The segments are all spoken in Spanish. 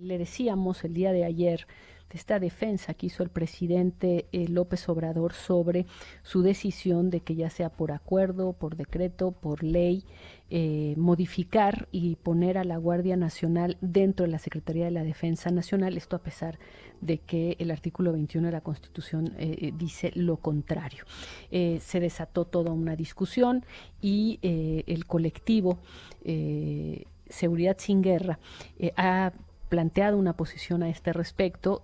Le decíamos el día de ayer de esta defensa que hizo el presidente López Obrador sobre su decisión de que ya sea por acuerdo, por decreto, por ley, modificar y poner a la Guardia Nacional dentro de la Secretaría de la Defensa Nacional, esto a pesar de que el artículo 21 de la Constitución dice lo contrario. Se desató toda una discusión y el colectivo Seguridad Sin Guerra ha planteado una posición a este respecto.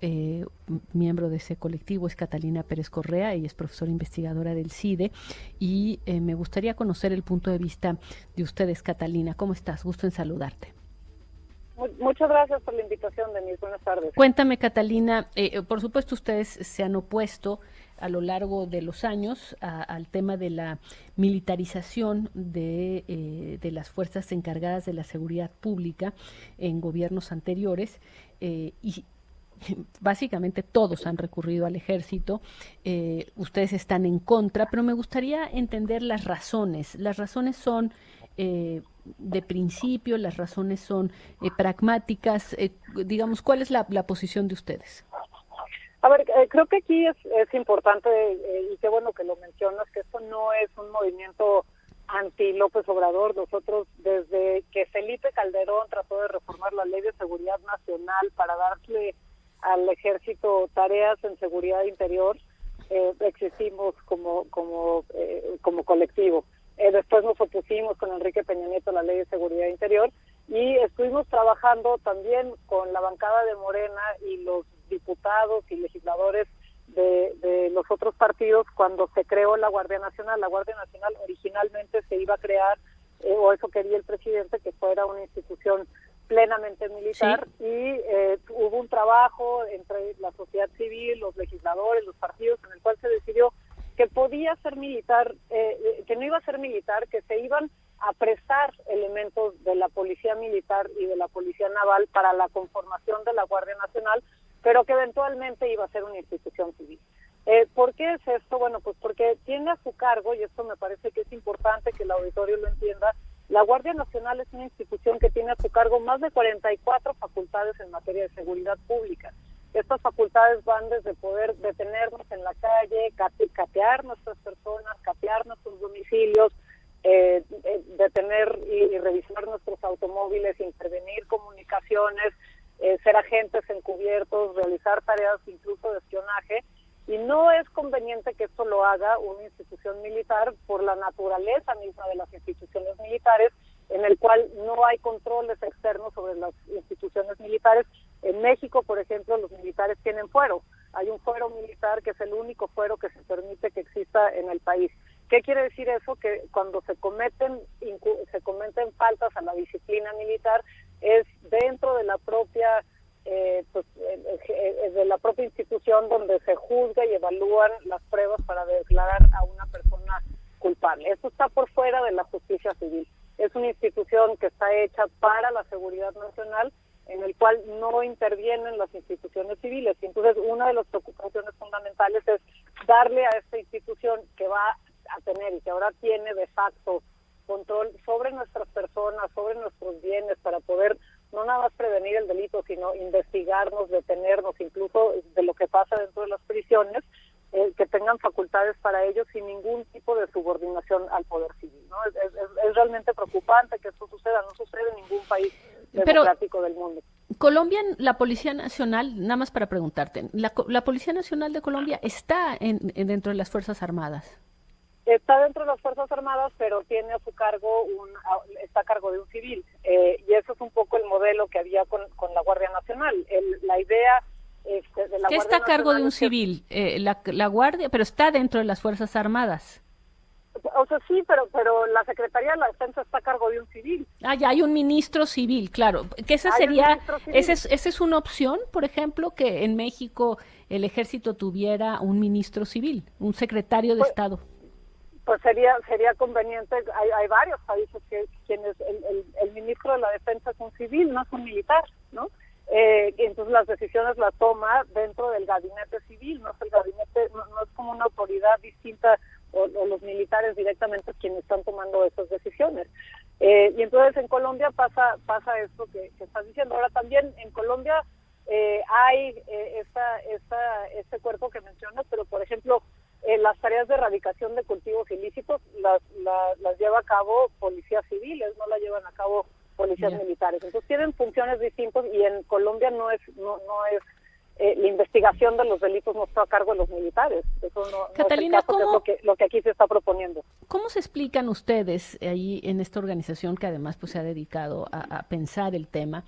Miembro de ese colectivo es Catalina Pérez Correa, ella es profesora investigadora del CIDE y me gustaría conocer el punto de vista de ustedes. Catalina, ¿cómo estás? Gusto en saludarte. Muchas gracias por la invitación, Denise. Buenas tardes. Cuéntame, Catalina, por supuesto ustedes se han opuesto a lo largo de los años al tema de la militarización de las fuerzas encargadas de la seguridad pública en gobiernos anteriores y básicamente todos han recurrido al ejército, ustedes están en contra, pero me gustaría entender las razones. Las razones son de principio, las razones son pragmáticas, digamos, ¿cuál es la posición de ustedes? A ver, creo que aquí es importante, y qué bueno que lo mencionas, que esto no es un movimiento anti-López Obrador. Nosotros, desde que Felipe Calderón trató de reformar la Ley de Seguridad Nacional para darle al ejército tareas en seguridad interior, existimos como colectivo. Después nos opusimos con Enrique Peña Nieto a la Ley de Seguridad Interior y estuvimos trabajando también con la bancada de Morena y los diputados y legisladores de los otros partidos cuando se creó la Guardia Nacional. La Guardia Nacional originalmente se iba a crear, o eso quería el presidente, que fuera una institución plenamente militar, sí. Y hubo un trabajo entre la sociedad civil, los legisladores, los partidos, en el cual se decidió que podía ser militar, que no iba a ser militar, que se iban a prestar elementos de la policía militar y de la policía naval para la conformación de la Guardia Nacional, pero que eventualmente iba a ser una institución civil. ¿Por qué es esto? Bueno, pues porque tiene a su cargo, y esto me parece que es importante que el auditorio lo entienda, la Guardia Nacional es una institución que tiene a su cargo más de 44 facultades en materia de seguridad pública. Estas facultades van desde poder detenernos en la calle, catear nuestras personas, catear nuestros domicilios, detener y revisar nuestros automóviles, intervenir comunicaciones, ser agentes encubiertos, realizar tareas incluso de espionaje. Y no es conveniente que esto lo haga una institución militar por la naturaleza misma de las instituciones militares, en el cual no hay controles externos sobre las instituciones militares. En México, por ejemplo, los militares tienen fuero. Hay un fuero militar que es el único fuero que se permite que exista en el país. ¿Qué quiere decir eso? Que cuando se cometen faltas a la disciplina militar, es dentro de la propia de la propia institución donde se juzga y evalúan las pruebas para declarar a una persona culpable. Esto está por fuera de la justicia civil. Es una institución que está hecha para la seguridad nacional, en el cual no intervienen las instituciones civiles. Y entonces una de las preocupaciones fundamentales es darle a esta institución que va a tener y que ahora tiene de facto control sobre nuestras personas, sobre nuestros bienes, para poder no nada más prevenir el delito, sino investigarnos, detenernos, incluso de lo que pasa dentro de las prisiones, que tengan facultades para ellos sin ningún tipo de subordinación al poder civil, ¿no? Es realmente preocupante que esto suceda, no sucede en ningún país democrático del mundo. Colombia, la Policía Nacional, nada más para preguntarte, ¿la Policía Nacional de Colombia está dentro de las Fuerzas Armadas? Está dentro de las Fuerzas Armadas, pero tiene a su cargo está a cargo de un civil, y eso es un poco el modelo que había con la Guardia Nacional. La idea de la ¿Qué Guardia está a cargo de un Nacional civil? La Guardia, pero está dentro de las Fuerzas Armadas. O sea, sí, pero la Secretaría de la Defensa está a cargo de un civil. Ah, ya hay un ministro civil, claro. Que esa sería, esa es una opción, por ejemplo, que en México el ejército tuviera un ministro civil, un secretario de Estado. Pues sería conveniente. Hay varios países quienes el ministro de la Defensa es un civil, no es un militar, ¿no? Entonces las decisiones las toma dentro del gabinete civil, no es el gabinete, no es como una autoridad distinta o los militares directamente quienes están tomando esas decisiones. Y entonces en Colombia pasa esto que estás diciendo. Ahora también en Colombia hay este cuerpo que mencionas, pero por ejemplo las tareas de erradicación de cultivos ilícitos las lleva a cabo policías civiles, no las llevan a cabo policías militares. Entonces tienen funciones distintas y en Colombia no es la investigación de los delitos no está a cargo de los militares. Eso Catalina, no es el caso, que es lo que aquí se está proponiendo. ¿Cómo se explican ustedes ahí en esta organización que además pues se ha dedicado a pensar el tema?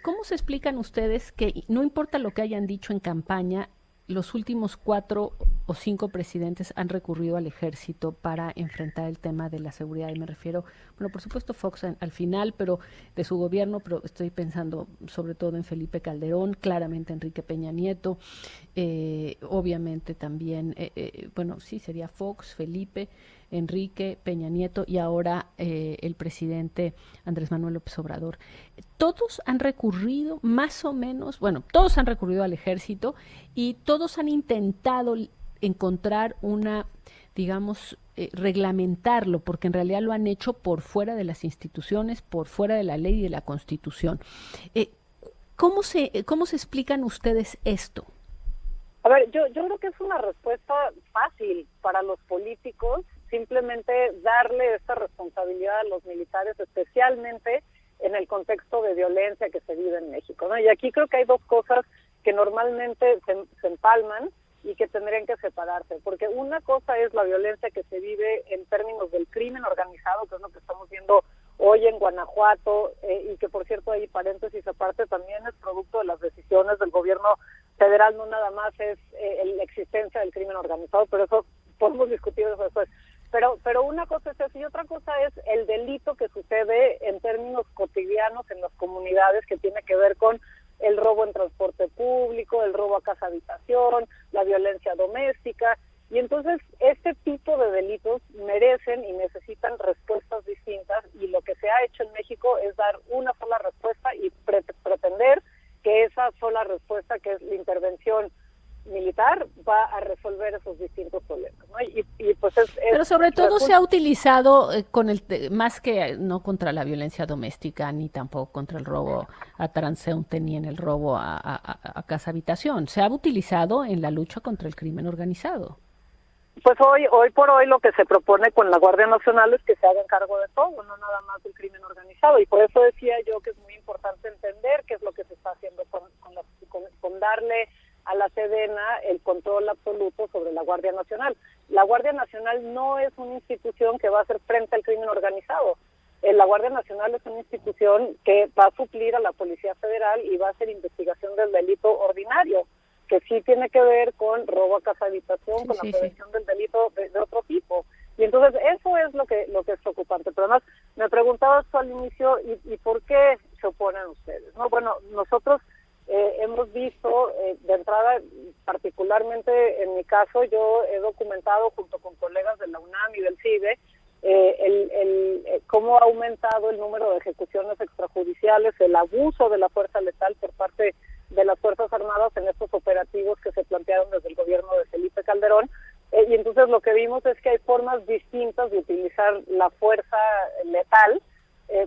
¿Cómo se explican ustedes que no importa lo que hayan dicho en campaña, los últimos 4 o 5 presidentes han recurrido al ejército para enfrentar el tema de la seguridad? Y me refiero, bueno, por supuesto Fox al final, pero de su gobierno, pero estoy pensando sobre todo en Felipe Calderón, claramente Enrique Peña Nieto, obviamente también, bueno, sí, sería Fox, Felipe, Enrique Peña Nieto y ahora el presidente Andrés Manuel López Obrador. Todos han recurrido más o menos, bueno, todos han recurrido al ejército y todos han intentado encontrar una, digamos, reglamentarlo, porque en realidad lo han hecho por fuera de las instituciones, por fuera de la ley y de la Constitución. ¿Cómo se explican ustedes esto? A ver, yo creo que es una respuesta fácil para los políticos, simplemente darle esta responsabilidad a los militares, especialmente en el contexto de violencia que se vive en México, ¿no? Y aquí creo que hay dos cosas que normalmente se empalman y que tendrían que separarse, porque una cosa es la violencia que se vive en términos del crimen organizado, que es lo que estamos viendo hoy en Guanajuato, y que por cierto ahí paréntesis aparte también es producto de las decisiones del gobierno federal, no nada más es la existencia del crimen organizado, pero eso podemos discutir eso después. Pero una cosa es eso y otra cosa es el delito que sucede en términos cotidianos en las comunidades, que tiene que ver con el robo en transporte público, el robo a casa habitación, la violencia doméstica. Y entonces este tipo de delitos merecen y necesitan respuestas distintas, y lo que se ha hecho en México es dar una sola respuesta y pretender que esa sola respuesta, que es la intervención militar, va a resolver esos distintos problemas, ¿no? Y pues pero sobre todo se ha utilizado con más que no contra la violencia doméstica, ni tampoco contra el robo a transeúnte, ni en el robo a casa habitación. Se ha utilizado en la lucha contra el crimen organizado. Pues hoy por hoy lo que se propone con la Guardia Nacional es que se haga cargo de todo, no nada más del crimen organizado, y por eso decía yo que es muy importante entender qué es lo que se está haciendo con darle a la Sedena el control absoluto sobre la Guardia Nacional. La Guardia Nacional no es una institución que va a hacer frente al crimen organizado. La Guardia Nacional es una institución que va a suplir a la Policía Federal y va a hacer investigación del delito ordinario, que sí tiene que ver con robo a casa habitación, con la prevención del delito de otro tipo. Y entonces eso es lo que es preocupante. Pero además me preguntabas tú al inicio, ¿y por qué se oponen ustedes? No, bueno, nosotros hemos visto de entrada, particularmente en mi caso, yo he documentado junto con colegas de la UNAM y del CIDE cómo ha aumentado el número de ejecuciones extrajudiciales, el abuso de la fuerza letal por parte de las Fuerzas Armadas en estos operativos que se plantearon desde el gobierno de Felipe Calderón, y entonces lo que vimos es que hay formas distintas de utilizar la fuerza letal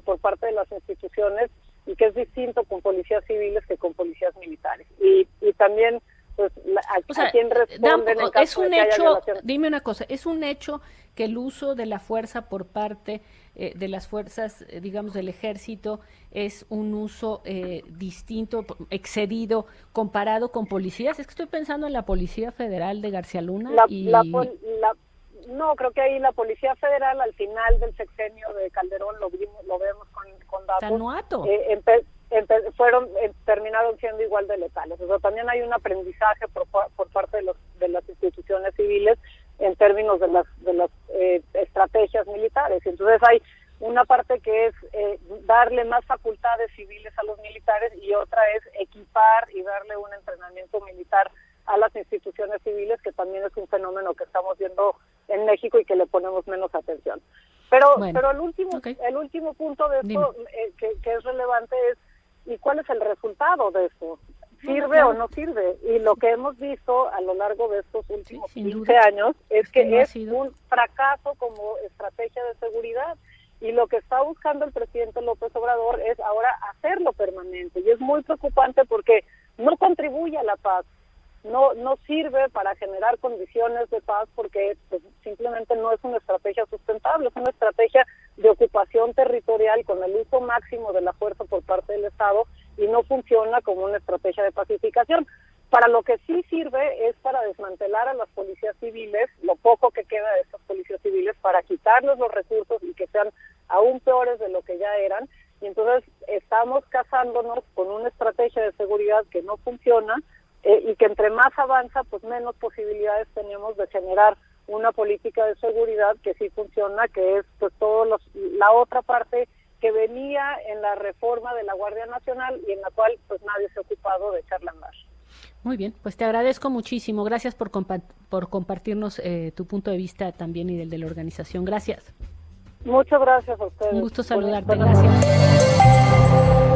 por parte de las instituciones, y que es distinto con policías civiles que con policías militares. Y también, pues, a quién responden en caso es un de que haya hecho, violaciones. dime una cosa, ¿es un hecho que el uso de la fuerza por parte de las fuerzas, digamos, del ejército es un uso distinto, excedido, comparado con policías? Es que estoy pensando en la Policía Federal de García Luna no, creo que ahí la Policía Federal al final del sexenio de Calderón lo vemos con datos. Terminaron siendo igual de letales. O sea, también hay un aprendizaje por parte de las instituciones civiles en términos de las estrategias militares. Entonces hay una parte que es darle más facultades civiles a los militares, y otra es equipar y darle un entrenamiento militar a las instituciones civiles, que también es un fenómeno que estamos viendo en México y que le ponemos menos atención. Pero el último punto de esto que es relevante es, ¿y cuál es el resultado de esto? ¿Sirve o no sirve? Y lo que hemos visto a lo largo de estos últimos 15 años es que es un fracaso como estrategia de seguridad. y lo que está buscando el presidente López Obrador es ahora hacerlo permanente, y es muy preocupante porque no contribuye a la paz, no sirve para generar condiciones de paz, porque pues, simplemente no es una estrategia sustentable, es una estrategia de ocupación territorial con el uso máximo de la fuerza por parte del Estado, y no funciona como una estrategia de pacificación. Para lo que sí sirve es para desmantelar a las policías civiles, lo poco que queda de estas policías civiles, para quitarles los recursos y que sean aún peores de lo que ya eran. Y entonces estamos casándonos con una estrategia de seguridad que no funciona, y que entre más avanza, pues menos posibilidades tenemos de generar una política de seguridad que sí funciona, que es pues la otra parte que venía en la reforma de la Guardia Nacional y en la cual pues nadie se ha ocupado de echarla a andar. Muy bien, pues te agradezco muchísimo. Gracias por compartirnos tu punto de vista también y del de la organización. Gracias. Muchas gracias a ustedes. Un gusto saludarte. Gracias.